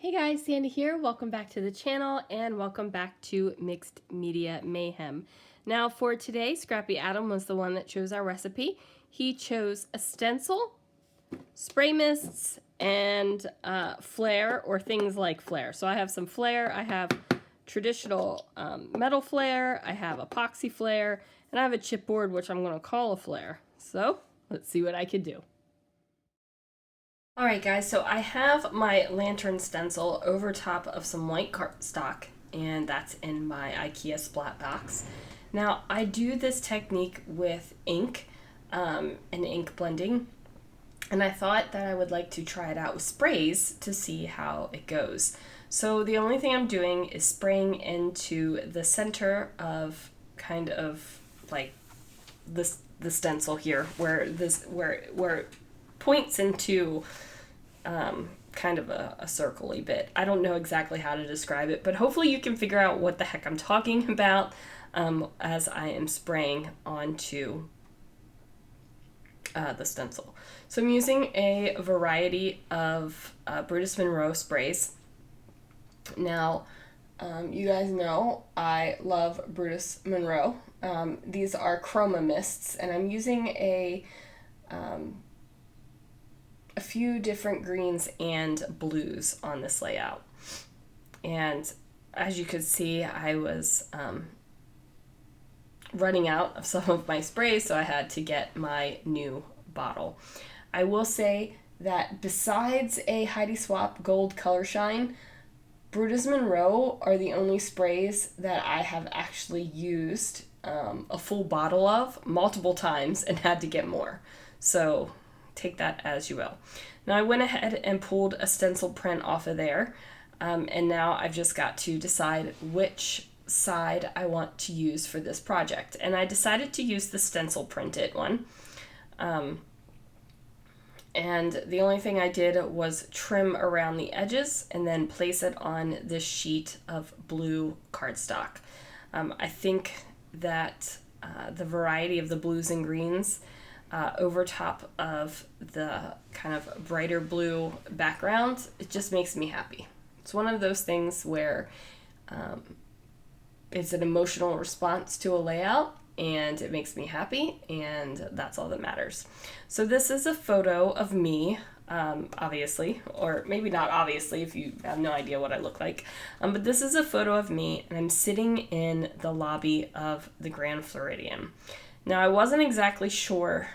Hey guys, Sandy here. Welcome back to the channel and welcome back to Mixed Media Mayhem. Now for today, Scrappy Adam was the one that chose our recipe. He chose a stencil, spray mists, and flare or things like flare. So I have some flare, I have traditional metal flare, I have epoxy flare, and I have a chipboard which I'm going to call a flare. So let's see what I can do. Alright guys, so I have my lantern stencil over top of some white cardstock, and that's in my IKEA splat box. Now I do this technique with ink and ink blending, and I thought that I would like to try it out with sprays to see how it goes. So the only thing I'm doing is spraying into the center of kind of like the stencil here, where it points into kind of a circle-y bit. I don't know exactly how to describe it, but hopefully you can figure out what the heck I'm talking about as I am spraying onto the stencil. So I'm using a variety of Brutus Monroe sprays. Now, you guys know I love Brutus Monroe. These are chroma mists, and I'm using a few different greens and blues on this layout. And as you could see, I was running out of some of my sprays, so I had to get my new bottle. I will say that besides a Heidi Swapp Gold Color Shine, Brutus Monroe are the only sprays that I have actually used a full bottle of multiple times and had to get more. So take that as you will. Now I went ahead and pulled a stencil print off of there, and now I've just got to decide which side I want to use for this project. And I decided to use the stencil printed one. And the only thing I did was trim around the edges and then place it on this sheet of blue cardstock. I think that the variety of the blues and greens over top of the kind of brighter blue background, it just makes me happy. It's one of those things where it's an emotional response to a layout, and it makes me happy, and that's all that matters. So this is a photo of me, obviously, or maybe not obviously if you have no idea what I look like, but this is a photo of me, and I'm sitting in the lobby of the Grand Floridian. Now I wasn't exactly sure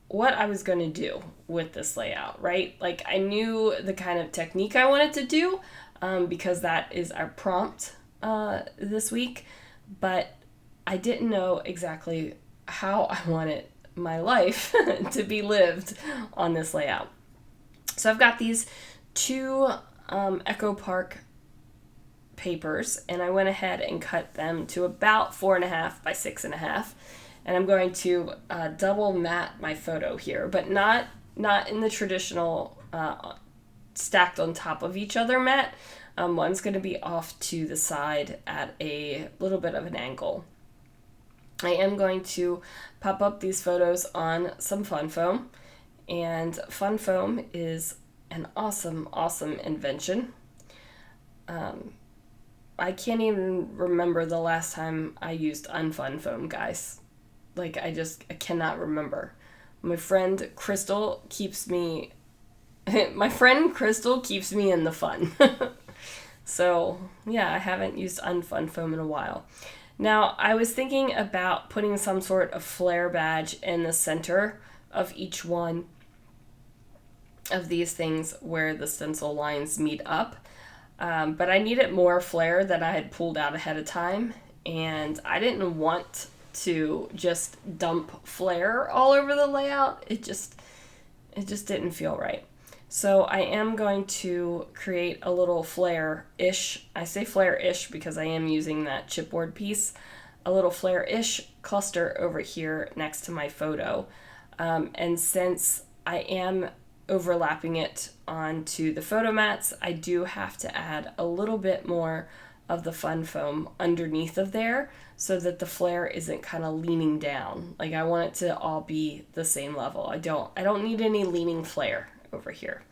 what I was going to do with this layout, right? Like I knew the kind of technique I wanted to do because that is our prompt this week, but I didn't know exactly how I wanted my life to be lived on this layout. So I've got these two Echo Park papers, and I went ahead and cut them to about 4.5 by 6.5. And I'm going to double matte my photo here, but not in the traditional stacked on top of each other matte. One's going to be off to the side at a little bit of an angle. I am going to pop up these photos on some Fun Foam, and Fun Foam is an awesome invention. I can't even remember the last time I used unfun foam, guys. Like, I cannot remember. My friend Crystal keeps me in the fun. So, yeah, I haven't used unfun foam in a while. Now, I was thinking about putting some sort of flare badge in the center of each one of these things where the stencil lines meet up. But I needed more flare than I had pulled out ahead of time, and I didn't want to just dump flare all over the layout. It just didn't feel right. So I am going to create a little flare-ish, I say flare-ish because I am using that chipboard piece, a little flare-ish cluster over here next to my photo. And since I am overlapping it onto the photo mats, I do have to add a little bit more of the Fun Foam underneath of there so that the flare isn't kind of leaning down. Like I want it to all be the same level. I don't need any leaning flare. over here.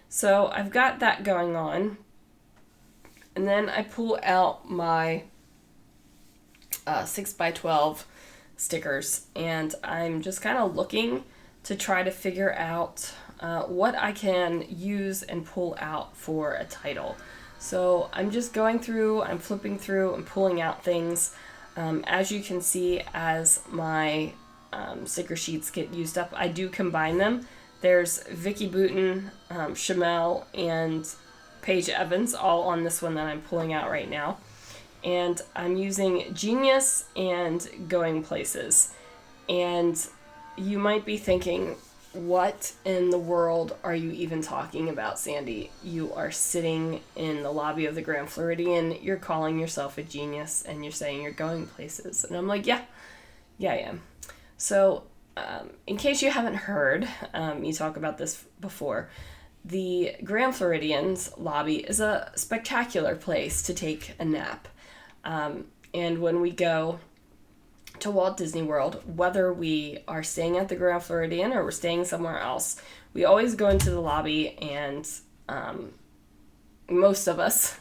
So I've got that going on. And then I pull out my 6x12 stickers, and I'm just kind of looking to try to figure out what I can use and pull out for a title. So I'm just going through, I'm flipping through and pulling out things. As you can see, as my sticker sheets get used up, I do combine them. There's Vicky Boutin, Shamel, and Paige Evans all on this one that I'm pulling out right now. And I'm using Genius and Going Places. And you might be thinking, what in the world are you even talking about, Sandy? You are sitting in the lobby of the Grand Floridian, you're calling yourself a genius, and you're saying you're going places. And I'm like, yeah, I am. So, in case you haven't heard me talk about this before, the Grand Floridian's lobby is a spectacular place to take a nap. And when we go to Walt Disney World, whether we are staying at the Grand Floridian or we're staying somewhere else, we always go into the lobby, and most of us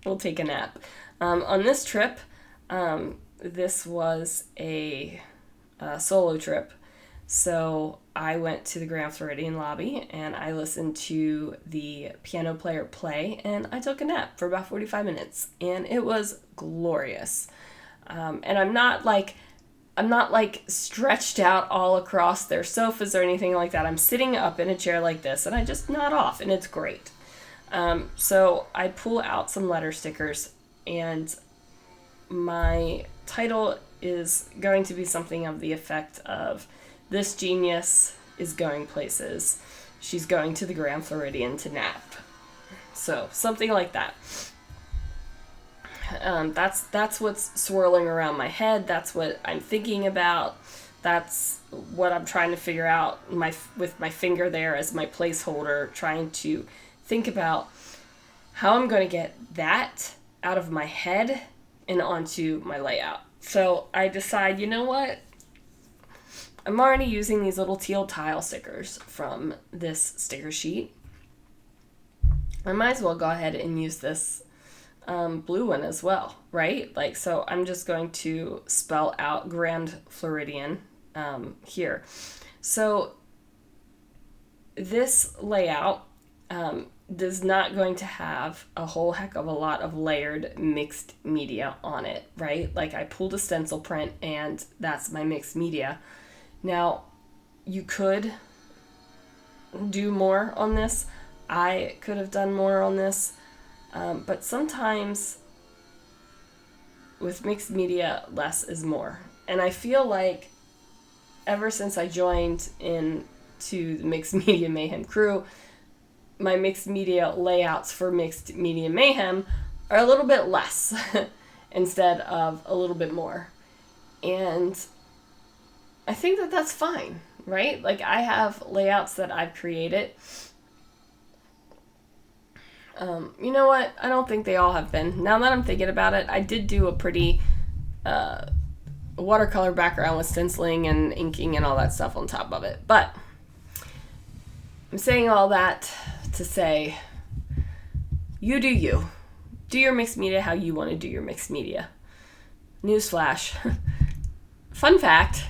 will take a nap. On this trip, this was a solo trip, so I went to the Grand Floridian lobby and I listened to the piano player play, and I took a nap for about 45 minutes, and it was glorious. And I'm not like stretched out all across their sofas or anything like that. I'm sitting up in a chair like this, and I just nod off, and it's great. So I pull out some letter stickers, and my title is going to be something of the effect of, "This genius is going places. She's going to the Grand Floridian to nap." So something like that. That's what's swirling around my head. That's what I'm thinking about. That's what I'm trying to figure out with my finger there as my placeholder, trying to think about how I'm going to get that out of my head and onto my layout. So I decide, you know what? I'm already using these little teal tile stickers from this sticker sheet. I might as well go ahead and use this blue one as well, right? Like, so I'm just going to spell out Grand Floridian here. So this layout is not going to have a whole heck of a lot of layered mixed media on it, right? Like, I pulled a stencil print, and that's my mixed media. Now, you could do more on this. I could have done more on this. But sometimes with mixed media, less is more. And I feel like ever since I joined into the Mixed Media Mayhem crew, my mixed media layouts for Mixed Media Mayhem are a little bit less instead of a little bit more. And I think that that's fine, right? Like, I have layouts that I've created. You know what? I don't think they all have been. Now that I'm thinking about it, I did do a pretty watercolor background with stenciling and inking and all that stuff on top of it. But I'm saying all that to say, you do you. Do your mixed media how you want to do your mixed media. Newsflash. Fun fact,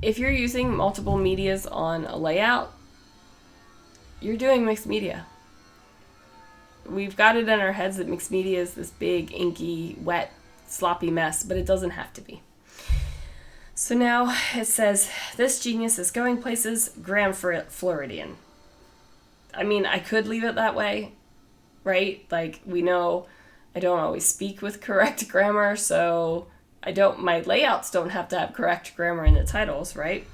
if you're using multiple medias on a layout, you're doing mixed media. We've got it in our heads that mixed media is this big, inky, wet, sloppy mess, but it doesn't have to be. So now it says, "This genius is going places, Grand Floridian." I mean, I could leave it that way, right? Like, we know I don't always speak with correct grammar, so my layouts don't have to have correct grammar in the titles, right?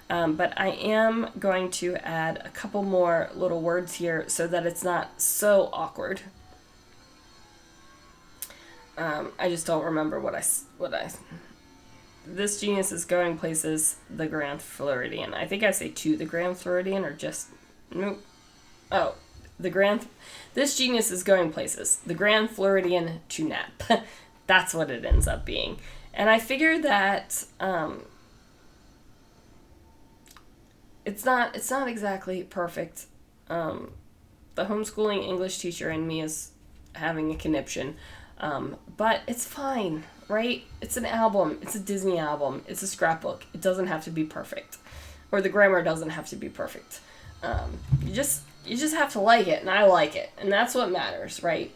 But I am going to add a couple more little words here so that it's not so awkward. I just don't remember what I. This genius is going places, the Grand Floridian. I think I say to the Grand Floridian, or just, nope. Oh, this genius is going places, the Grand Floridian to nap. That's what it ends up being. And I figured that, it's not exactly perfect. The homeschooling English teacher in me is having a conniption. But it's fine, right? It's an album. It's a Disney album. It's a scrapbook. It doesn't have to be perfect. Or the grammar doesn't have to be perfect. You just have to like it, and I like it. And that's what matters, right?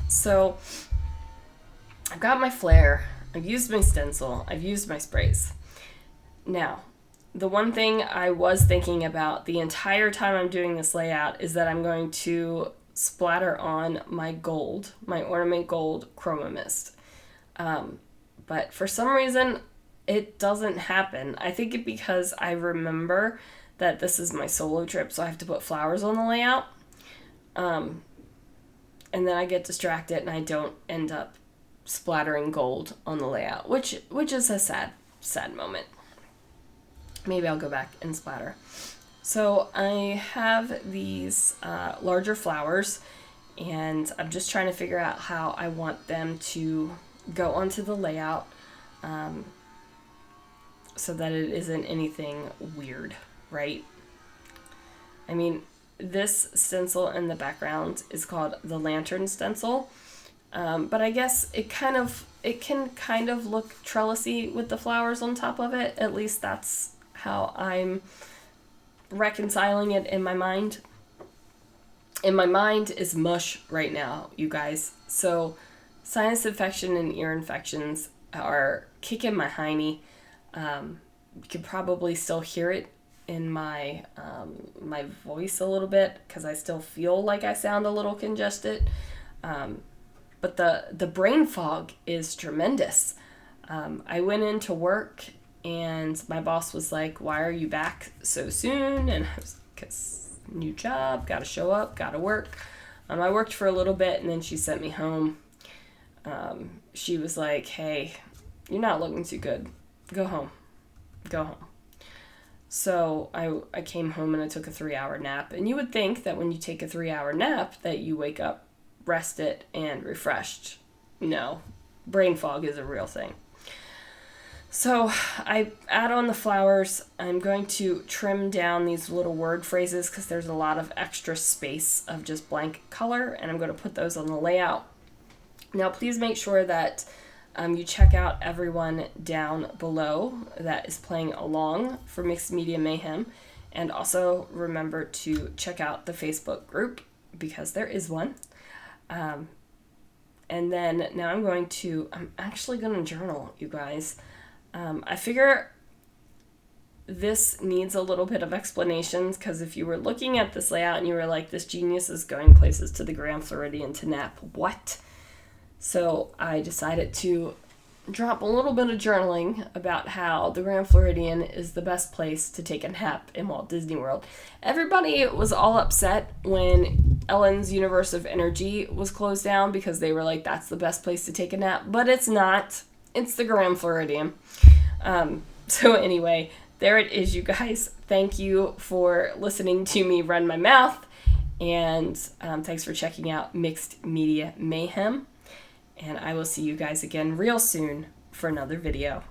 So, I've got my flare. I've used my stencil. I've used my sprays. Now, the one thing I was thinking about the entire time I'm doing this layout is that I'm going to splatter on my gold, my ornament gold chroma mist. But for some reason, it doesn't happen. I think it because I remember that this is my solo trip, so I have to put flowers on the layout. And then I get distracted and I don't end up splattering gold on the layout, which is a sad moment. Maybe I'll go back and splatter. So I have these larger flowers, and I'm just trying to figure out how I want them to go onto the layout so that it isn't anything weird, right? I mean, this stencil in the background is called the Lantern Stencil, but I guess it can kind of look trellisy with the flowers on top of it. At least that's how I'm reconciling it in my mind. And my mind is mush right now, you guys. So sinus infection and ear infections are kicking my hiney. You can probably still hear it in my my voice a little bit because I still feel like I sound a little congested. But the brain fog is tremendous. I went into work and my boss was like, "Why are you back so soon?" And I was, "'Cause new job, gotta show up, gotta work." I worked for a little bit and then she sent me home. She was like, "Hey, you're not looking too good. Go home. Go home." So I came home and I took a 3-hour nap. And you would think that when you take a 3-hour nap that you wake up rested and refreshed. No, brain fog is a real thing. So I add on the flowers. I'm going to trim down these little word phrases because there's a lot of extra space of just blank color, and I'm going to put those on the layout. Now please make sure that you check out everyone down below that is playing along for Mixed Media Mayhem, and also remember to check out the Facebook group because there is one. And then now I'm actually going to journal, you guys. I figure this needs a little bit of explanations because if you were looking at this layout and you were like, this genius is going places to the Grand Floridian to nap, what? So I decided to drop a little bit of journaling about how the Grand Floridian is the best place to take a nap in Walt Disney World. Everybody was all upset when Ellen's Universe of Energy was closed down because they were like, that's the best place to take a nap, but it's not. It's the Grand Floridian. So anyway, there it is, you guys. Thank you for listening to me run my mouth, and thanks for checking out Mixed Media Mayhem. And I will see you guys again real soon for another video.